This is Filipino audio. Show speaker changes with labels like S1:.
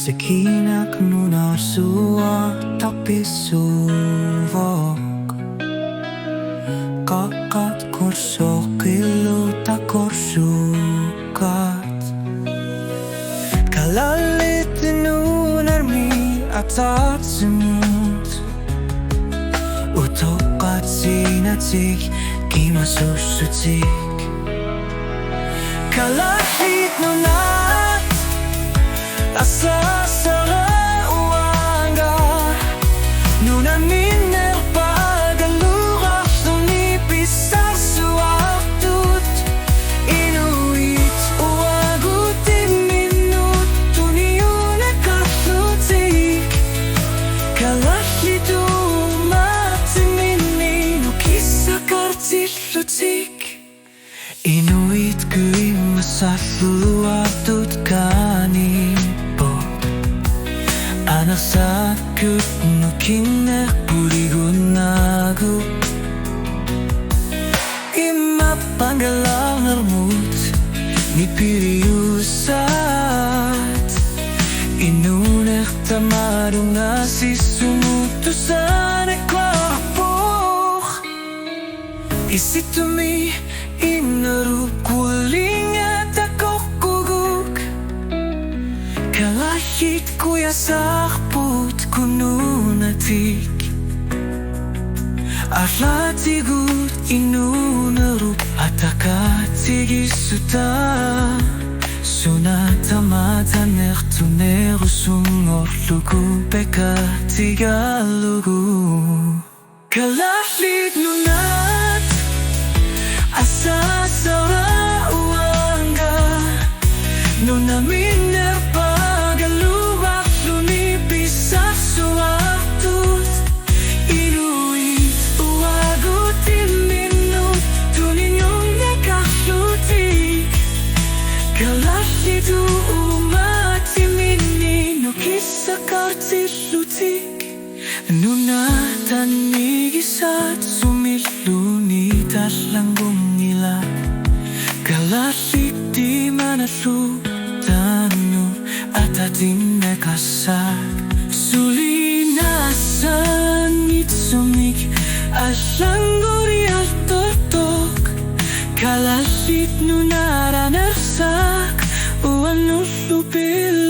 S1: Sekinak nuna sua tapi suvok Kakat kurso kilu tak kursukat Kalalit nunarmi atat semut Utokat sinatik kimasusutik Kalalit nunat asa sara uanga Nuna miner pagalurak Suni pisar suaktut Inuit uagutin minut Tuniune kaklutik Kalahlitu matimini Nukisa kartilutik Inuit kui masaflu aktut kani Anak sakit nukinek burigunagu Ima panggalang armut ni piriusat Inunek tamadong nasi sumutusan ay kwarpok Isitumi inarup kuling at ako kuguk Kalahit kuya sakput kununatik Atlatigut inunarup atakatigisuta Sunatamatan ertuneru sungor lugu peka tigalugu Kalahit nunat asa sara uanga Nuna miner pagaluwak Luni pisah suaktut Inuit uagutin minut Tuninyong nekaklutik Kalahlitu umatimini Nukisa kartilutik Nunatan nigisat Sumilunitas langgong nila Kalahlit di mana tanu atatin nekasak Sulinasan itsumik Asangguri altotok Kalahlit nunaran ersak Uan nusupil